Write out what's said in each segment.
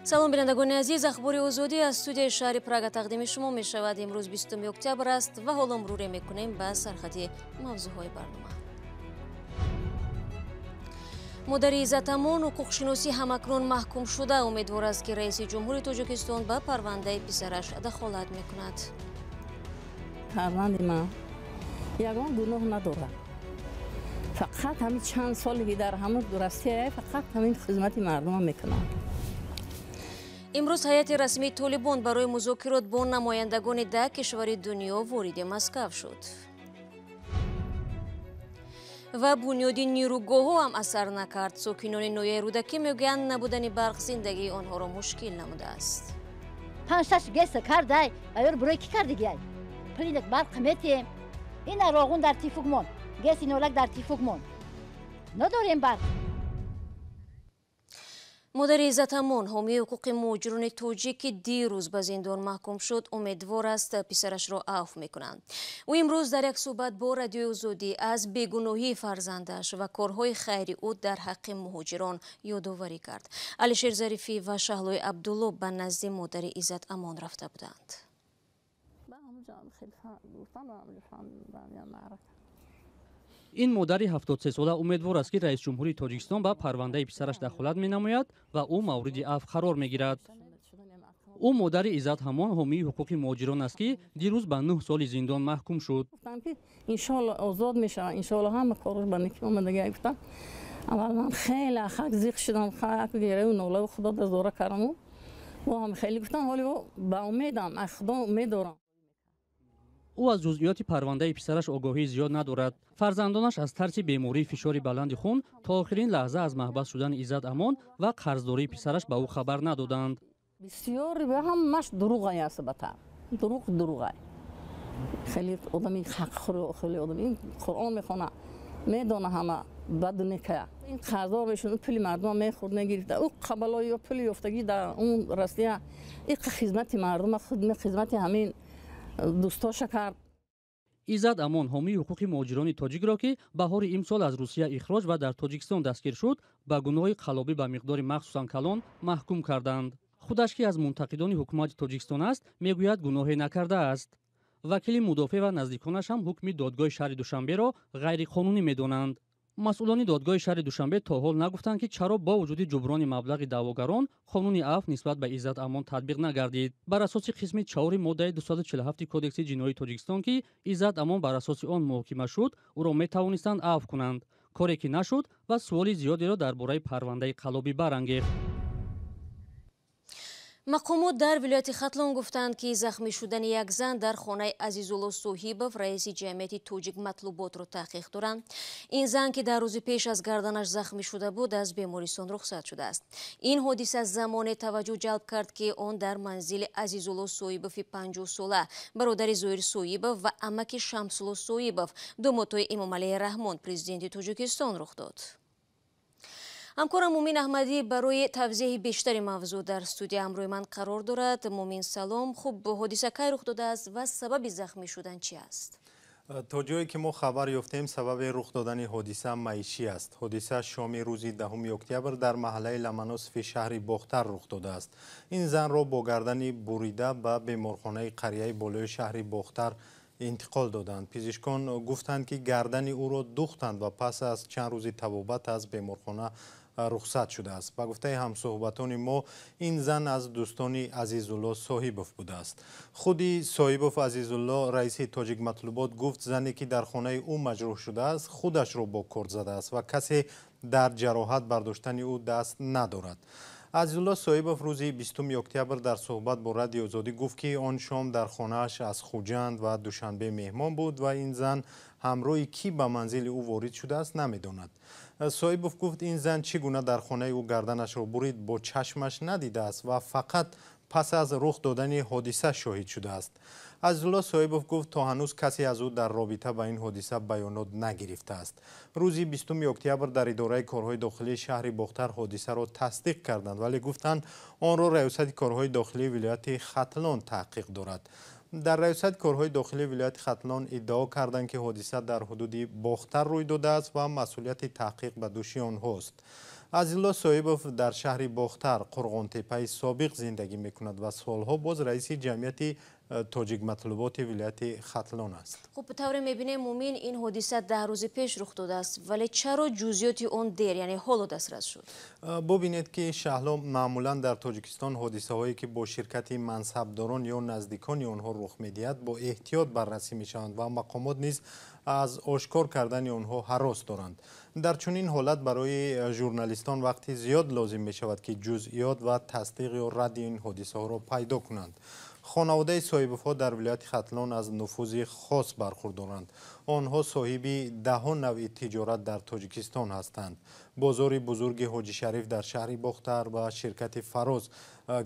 салом бинандагони азиз, ахбори озодӣ аз студияи шаҳри Прага тақдими шумо мешавад. Имрӯз 20 октябр аст ва ҳоло муруре мекунем ба сархати мавзӯъҳои барнома. модари Иззатамон ҳуқуқшиносӣ ҳамакнун маҳкум шуда умедвор аст ки раиси ҷумҳури Тоҷикистон ба парвандаи писараш дахолат мекунад. парванди ман ягон гуноҳ надорад. фақат ҳамин чанд соле ки дар ҳамон дурастия фақат ҳамин хизмати мардумам мекунад. имрӯз ҳайати расмии Толибон барои музокирот бо намояндагони 10 кишвари дунё вориди Москав шуд. ва бунёди нирӯгоҳҳо ҳам асар накард. сокинони ноҳияи Рӯдакӣ мегӯянд набудани барқ зиндагии онҳоро мушкил намудааст. 5-6 геса кардай аяр бурой ки кардигиай плинак барқ метем ина роғун дар тифугмон геси нолак дар тифугмон надорем барқ. модари Иззатамон ҳомии ҳуқуқи муҳоҷирони тоҷик ки дирӯз ба зиндон маҳкум шуд умедвор аст писарашро афв мекунанд. ӯ имрӯз дар як суҳбат бо радиои Озодӣ аз бегуноҳии фарзандаш ва корҳои хайри ӯ дар ҳаққи муҳоҷирон ёдоварӣ кард. Алишер Зарифӣ ва Шаҳлои Абдулло ба назди модари Иззатамон рафта буданд. ин модари 73 сола умедвор аст ки раис ҷумҳури Тоҷикистон ба парвандаи писараш дахолат менамояд ва ӯ мавриди афв қарор мегирад. ӯ модари Иззатамон ҳомии ҳуқуқи муҳоҷирон аст ки дирӯз ба 9 соли зиндон маҳкум шуд. иншоалло озод мешавад, иншоалло ҳама кораш ба неки омадагӣ гуфтам. аввал ман хеле хак зиқ шудам, хак гираю нолаю худо дазора кардаму ва ҳам хеле гуфтам ҳоли ба умедам аз худо умед дорам. ӯ аз ҷузъиёти парвандаи писараш огоҳии зиёд надорад. фарзандонаш аз тарси бемории фишори баланди хун то охирин лаҳза аз маҳбас шудани Иззатамон ва қарздории писараш ба ӯ хабар надоданд. бисёри ҳамаш дурӯғай аст бата дурӯғай хеле одами ҳақхӯр хеле одами қуръон мехона медона ҳама бадунекая ин қарздор мешуд пули мардума мехӯрд мегирифта ӯ қабалои ё пули ёфтагӣ дар он растия иқа хизмати мардума хизмати ҳамин дӯстоша кард. Иззатамон ҳомии ҳуқуқи муҳоҷирони тоҷикро ки баҳори имсол аз Русия ихроҷ ва дар Тоҷикистон дастгир шуд ба гуноҳи қалобӣ ба миқдори махсусан калон маҳкум карданд. худаш ки аз мунтақидони ҳукумати Тоҷикистон аст мегӯяд гуноҳе накардааст. вакили мудофеъ ва наздиконаш ҳам ҳукми додгоҳи шаҳри Душанберо ғайриқонунӣ медонанд. масъулони додгоҳи шаҳри Душанбе то ҳол нагуфтанд ки чаро бо вуҷуди ҷуброни маблағи даъвогарон қонуни афв нисбат ба Иззатамон татбиқ нагардид. бар асоси қисми 4 моддаи 247 кодекси ҷиноии Тоҷикистон ки Иззатамон бар асоси он муҳокима шуд ӯро метавонистанд афв кунанд, коре ки нашуд ва суоли зиёдеро дар бораи парвандаи қалобӣ барангехт. мақомот дар вилояти Хатлон гуфтанд ки захмӣ шудани як зан дар хонаи Азизулло Соҳибов раиси ҷамъияти Тоҷик матлуботро таҳқиқ доранд. ин зан ки дар рӯзи пеш аз гарданаш захмӣ шуда буд аз бемористон рухсат шудааст. ин ҳодиса замоне таваҷҷӯҳ ҷалб кард ки он дар манзили Азизулло Соҳибови 50 сола бародари Зоир Соҳибов ва амаки Шамсулло Соҳибов домотои Эмомалии Раҳмон президенти Тоҷикистон рух дод. ҳамкорам Мумин Аҳмадӣ барои тавзеҳи бештари мавзӯъ дар студия ҳамроҳи ман қарор дорад. Мумин салом. хуб, ҳодиса кай рух додааст ва сабаби захмӣ шудан чӣ аст? то ҷое ки мо хабар ёфтем сабаби рух додани ҳодиса маишӣ аст. ҳодиса шоми рӯзи 10 октябр дар маҳаллаи Ламаносифи шаҳри Бохтар рух додааст. ин занро бо гардани бурида ба беморхонаи қарияи болои шаҳри Бохтар интиқол доданд. пизишкон гуфтанд ки гардани ӯро духтанд ва пас аз чанд рӯзи табобат аз беморхона рухсат шудааст. ба гуфтаи ҳамсуҳбатони мо ин зан аз дӯстони Азизулло Соҳибов будааст. худи Соҳибов Азизулло раиси Тоҷик матлубот гуфт зане ки дар хонаи ӯ маҷрӯҳ шудааст худашро бо корд задааст ва касе дар ҷароҳат бардоштани ӯ даст надорад. Азизулло Соҳибов рӯзи 20 октябр дар суҳбат бо радиои Озодӣ гуфт ки он шом дар хонааш аз Хуҷанд ва Душанбе меҳмон буд ва ин зан ҳамроҳи кӣ ба манзили ӯ ворид шудааст намедонад. Соҳибов гуфт ин зан чӣ гуна дар хонаи ӯ гарданашро бурид бо чашмаш надидааст ва фақат пас аз рух додани ҳодиса шоҳид шудааст. Азизулло Соҳибов гуфт то ҳанӯз касе аз ӯ дар робита ба ин ҳодиса баёнот нагирифтааст. рӯзи 20 октябр дар идораи корҳои дохилии шаҳри Бохтар ҳодисаро тасдиқ карданд, вале гуфтанд онро раёсати корҳои дохилии вилояти Хатлон таҳқиқ дорад. дар раёсати корҳои дохилии вилояти Хатлон иддао карданд ки ҳодиса дар ҳудуди Бохтар рӯй додааст ва масъулияти таҳқиқ ба дӯши онҳост. عزیزالله صاحبوف در شهر باختر قرغانتپه سابق زندگی میکند و سالها باز رئیس جمعیت تاجیک مطلوبات ولایت ختلان است. خب به طور میبینه مومین این حادثه 10 روز پیش رخ داده است، ولی چرا جزئیات آن دیر یعنی حالا دسترس شد؟ ببینید که شهلا معمولا در تاجیکستان حادثه هایی که با شرکت منصبداران یا نزدیکان آنها رخ میدهد با احتیاط بررسی میشوند و مقامات نیز از آشکار کردن آنها هراس دارند. در چنین حالت برای ژورنالیستان وقتی زیاد لازم می شود که جزئیات و تصدیق یا رد این حادثه ها را پیدا کنند. خانواده صاحب‌ها در ولایت ختلان از نفوذ خاص برخوردارند. آنها صاحب 10 نوع تجارت در تاجیکستان هستند. بازار بزرگ حاجی شریف در شهر باختر و شرکت فراز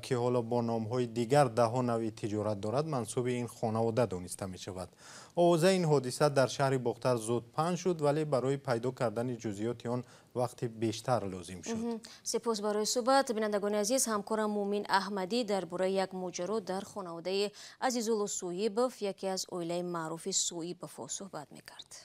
که حالا با نام‌های دیگر 10 نوع تجارت دارد منسوب این خانواده دانسته می شود. آغاز این حادثه در شهر باختر زود پنهان شد، ولی برای پیدا کردن جزئیات آن وقتی بیشتر لازم شد. سپاس برای صحبت. بینندگان عزیز، همکارم مومین احمدی درباره یک ماجرا در خانواده عزیزالله صاحبوف، یکی از عائله معروف صاحبوف صحبت می‌کرد.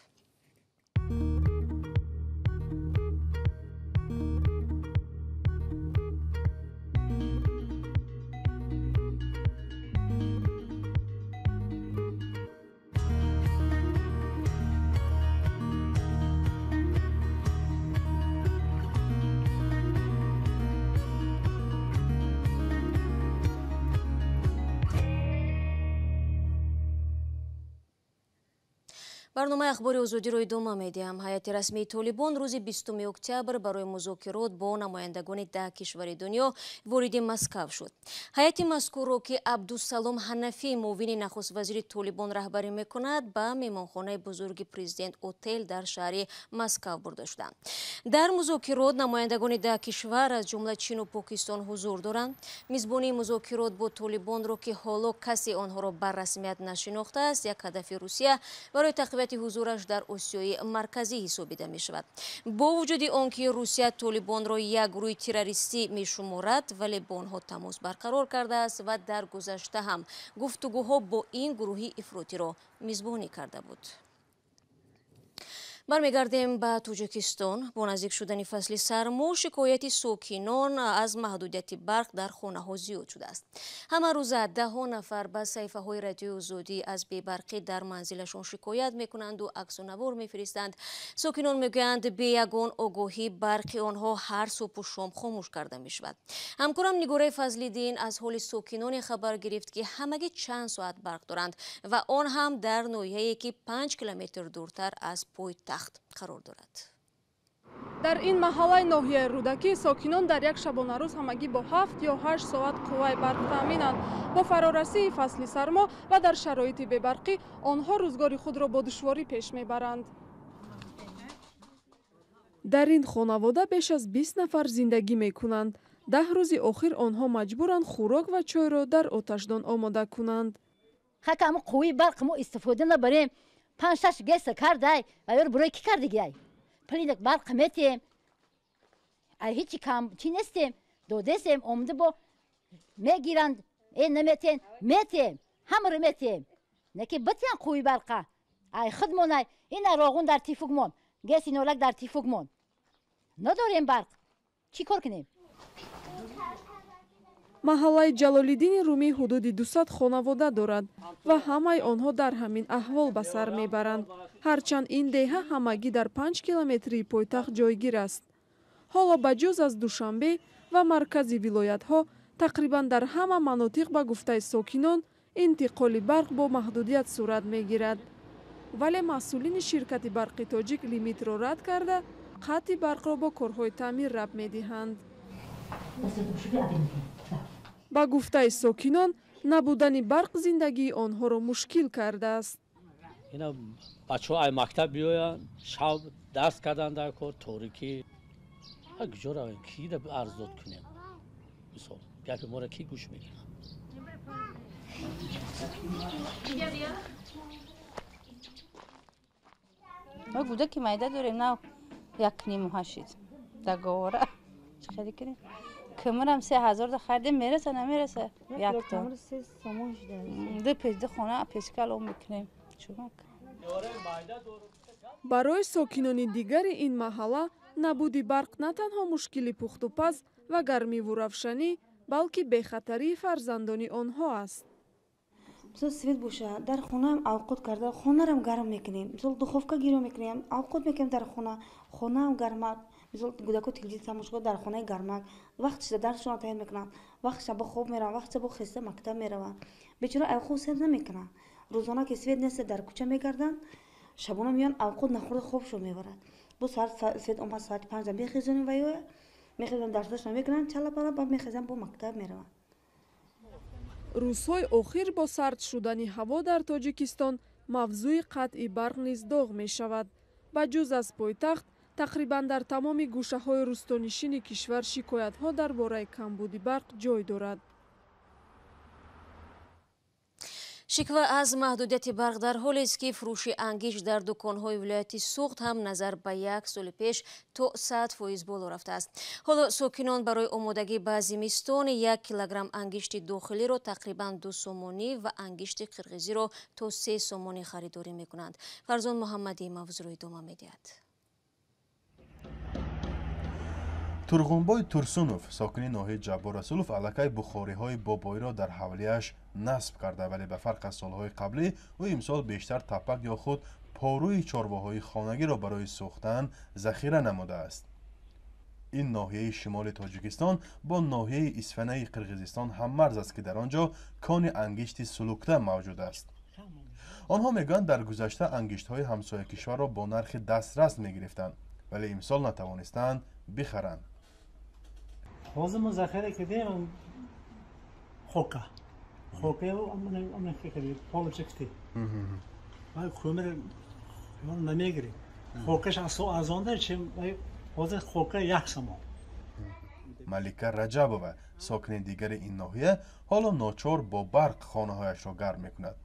برنامه اخباری آزادی رو ادامه میدیم. هیئت رسمی طالبان روز 20 اکتبر برای مذاکرات با نمایندگان 10 کشور دنیا وارد مسکو شد. هیئت مذکور را که عبدالسلام حنفی معاون نخست وزیر طالبان رهبری میکند به مهمانخانه بزرگ پرزیدنت هتل در شهر مسکو برده شدند. در مذاکرات نمایندگان 10 کشور از جمله چین و پاکستان حضور دارند. میزبانی مذاکرات با طالبان را که حالا کسی آنها را بر رسمیت نشناخته است، یک هدف روسیه برای تقویت حضورش در آسیای مرکزی حسابیده می شود. با وجود آنکه روسیه طالبان را یک گروه تروریستی می شمارد، ولی با آنها تماس برقرار کرده است و در گذشته هم گفتگوها با این گروه افراطی را میزبانی کرده بود. برمیگردیم به تاجیکستان. با نزدیک شدن فصل سرما شکایت ساکنان از محدودیت برق در خانه ها زیاد شده است. همه روز 10 نفر به صفحه های رادیو آزادی از بی‌برقی در منزلشان شکایت میکنند و عکس و نوار میفرستند. ساکنان میگویند به یگان آگاهی برق آنها هر صبح و شام خاموش کرده می شود. همکارم نگاره فضل‌الدین از حال ساکنان خبر گرفت که همگی چند ساعت برق دارند و آن هم در ناحیه‌ای که 5 کیلومتر دورتر از پایتخت قرار دارد. در این محله ناحیه رودکی ساکنان در یک شبانه روز همگی با 7 یا 8 ساعت قوه برق تامینند. با فرارسی فصل سرما و در شرایط بی‌برقی آنها روزگار خود را با دشواری پیش میبرند. در این خانواده بیش از 20 نفر زندگی میکنند. 10 روز آخر آنها مجبورند خوراک و چای را در آتشدان آماده کنند. خاکم قوی برق ما استفاده نبریم. 5-6 گس کرده ایار برای کی کردگی پلیدک برق میتیم ای هیچی کم چی نیستیم دودستیم آمده با میگیرند این نمیتین میتیم همه رو میتیم نکی بتیان قوی برقه ای خودمون این راغون در تیفوگمون گس اینولک در تیفوگمون نداریم برق چی کار کنیم؟ محله جلال‌الدین رومی حدود 200 خانواده دارد و همه آنها در همین احوال به سر میبرند. هرچند این دهه همگی در 5 کیلومتری پایتخت جایگیر است. حالا بجز از دوشنبه و مرکز ولایت ها تقریبا در همه مناطق به گفته ساکنان انتقال برق با محدودیت صورت میگیرد. ولی مسئولین شرکت برق تاجیک لیمیت را رد کرده قطع برق را با کارهای تعمیر ربط میدهند. با گفته ساکنان نبودن برق زندگی آنها را مشکل کرده است. اینا بچه‌ها از مکتب بیاین شب درس کردن در کار تاریکی کجا کی را ارزاد کنیم مثلا گپ ما را کی گوش میگیره. ما گوده که میده داریم نه 1.8 دگوره خیلی کنیم کمرم 3000 خریدیم میرسه نمیرسه یک تا دو پیش خونه پیشکل اون میکنیم. برای ساکنان دیگر این محله набуди барқ на танҳо мушкили пухтупаз ва гармиву равшанӣ, балки бехатарии фарзандони онҳо аст. мисол свет боша дар хонаам авқот карда хонарам гарм мекунем, мисол духовка гиро мекунем, авқот мекунем дар хона, хонаам гармак, мисол гудако телевизор тамошо дар хонаи гармак, вақти шуда дарсшон тайёр мекунам, вақти шабо хоб меравам, вақти шабо хеста мактаб меравам. бечора авқот сер намекунам. рӯзона ки свет нест дар кӯча мегарданд, шабона меён авқот нахӯрда хобшон мебарад. бо саат свет омад саати 5 бехезонем ваёя, мехезам дарсдашон мекунам, чалапала баъд мехезам бо мактаб меравам. рӯзҳои охир бо сард шудани ҳаво дар Тоҷикистон мавзӯи қатъи барқ низ доғ мешавад. ба ҷуз аз пойтахт, тақрибан дар тамоми гӯшаҳои рӯстонишини кишвар шикоятҳо дар бораи камбуди барқ ҷой дорад. шиква аз маҳдудияти барқ дар ҳолест ки фурӯши ангишт дар дуконҳои вилояти Суғд ҳам назар ба 1 соли пеш то 100% боло рафтааст. ҳоло сокинон барои омодагӣ ба зимистон 1 килограмм ангишти дохилиро тақрибан 2 сомонӣ ва ангишти қирғизиро то 3 сомонӣ харидорӣ мекунанд. Фарзон Муҳаммадӣ мавзӯро идома медиҳад. Турғунбой Турсунов, сокини ноҳияи Ҷаббор Расулов, аллакай бухориҳои бобоиро дар ҳавлияш насб карда, вале ба фарқ аз солҳои қаблӣ ӯ имсол бештар тапак ё худ порӯи чорвоҳои хонагиро барои сӯхтан захира намудааст. ин ноҳияи шимоли Тоҷикистон бо ноҳияи Исфанаи Қирғизистон ҳаммарз аст ки дар он ҷо кони ангишти сулукта мавҷуд аст. онҳо мегӯянд дар гузашта ангиштҳои ҳамсоякишварро бо нархи дастрас мегирифтанд, вале имсол натавонистанд бихаранд. ҳозир мо захира кардем хока полоча кити хӯмир намегирем хокаш арзонтар чем ҳозир хока 1 сомон. Малика Раҷабова, сокини дигари ин ноҳия, ҳоло ночор бо барқ хонаҳояшро гарм мекунад.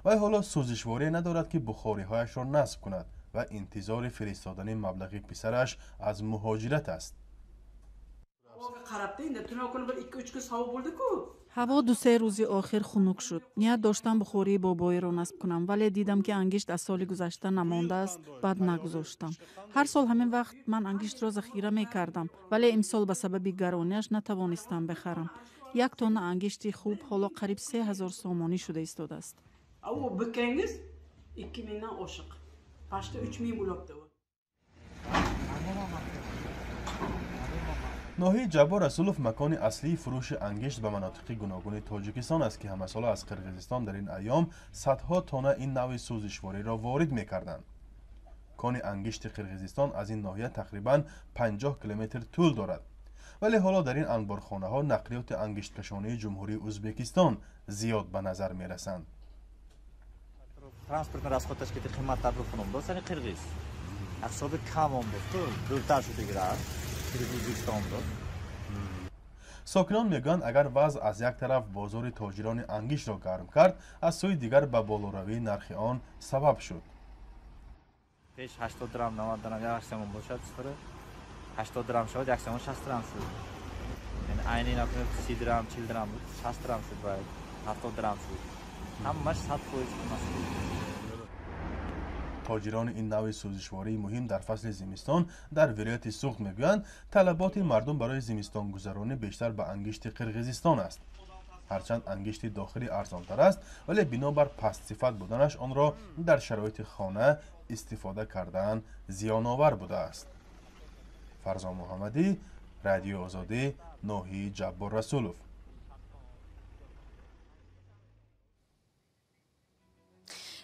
вай ҳоло сӯзишворие надорад ки бухориҳояшро насб кунад ва интизори фиристодани маблағи писараш аз муҳоҷират аст. ҳаво 2-3 рӯзи охир хунук шуд. ният доштам бухории бобоиро насб кунам, вале дидам ки ангишт аз соли гузашта намондааст, баъд нагузоштам. ҳар сол ҳамин вақт ман ангиштро захира мекардам, вале имсол ба сабаби гаронияш натавонистам бихарам. 1 тонна ангишти хуб ҳоло қариб 3000 сомонӣ шуда истодааст. ноҳияи Ҷаббор Расулов макони аслии фурӯши ангишт ба манотиқи гуногуни Тоҷикистон аст ки ҳамасола аз Қирғизистон дар ин айём садҳо тонна ин навъи сӯзишвориро ворид мекарданд. кони ангишти Қирғизистон аз ин ноҳия тақрибан 50 километр тӯл дорад, вале ҳоло дар ин анборхонаҳо нақлиёти ангишткашонии ҷумҳурии Ӯзбекистон зиёд ба назар мерасанд. транспортни расходаш ки қиматтар бухунам досани қирғиз ақсоби камон бухту дуртар шудагирад Қирғизистон до. сокинон мегӯянд агар вазъ аз як тараф бозори тоҷирони ангиштро гарм кард, аз сӯи дигар ба болоравии нархи он сабаб шуд. пеш 80 драм 90 драм 1 сомон бошад, 80 драм шуд, 1 сомон 60 драм шуд. ин айни накунед 30 драм 40 драм 60 драм шуд ва 70 драм шуд. ҳамаш 100% масъул. тоҷирони ин навъи сӯзишвории муҳим дар фасли зимистон дар вилояти Суғд мегӯянд талаботи мардум барои зимистонгузаронӣ бештар ба ангишти Қирғизистон аст. ҳарчанд ангишти дохилӣ арзонтар аст, вале бинобар пастсифат буданаш онро дар шароити хона истифода кардан зиёновар будааст. Фарзон Муҳаммадӣ, Радиои Озодӣ, ноҳияи Ҷаббор Расулов.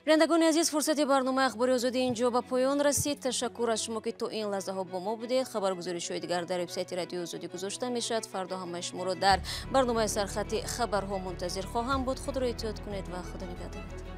бинандагони азиз, фурсати барномаи Ахбори Озодӣ инҷо ба поён расид. ташаккур аз шумо ки то ин лаҳзаҳо бо мо будед. хабаргузоришҳои дигар дар вебсайти Радиои Озодӣ гузошта мешавад. фардо ҳамаи шуморо дар барномаи сархати хабарҳо мунтазир хоҳам буд. худро эҳтиёт кунед ва худо нигаҳдорад.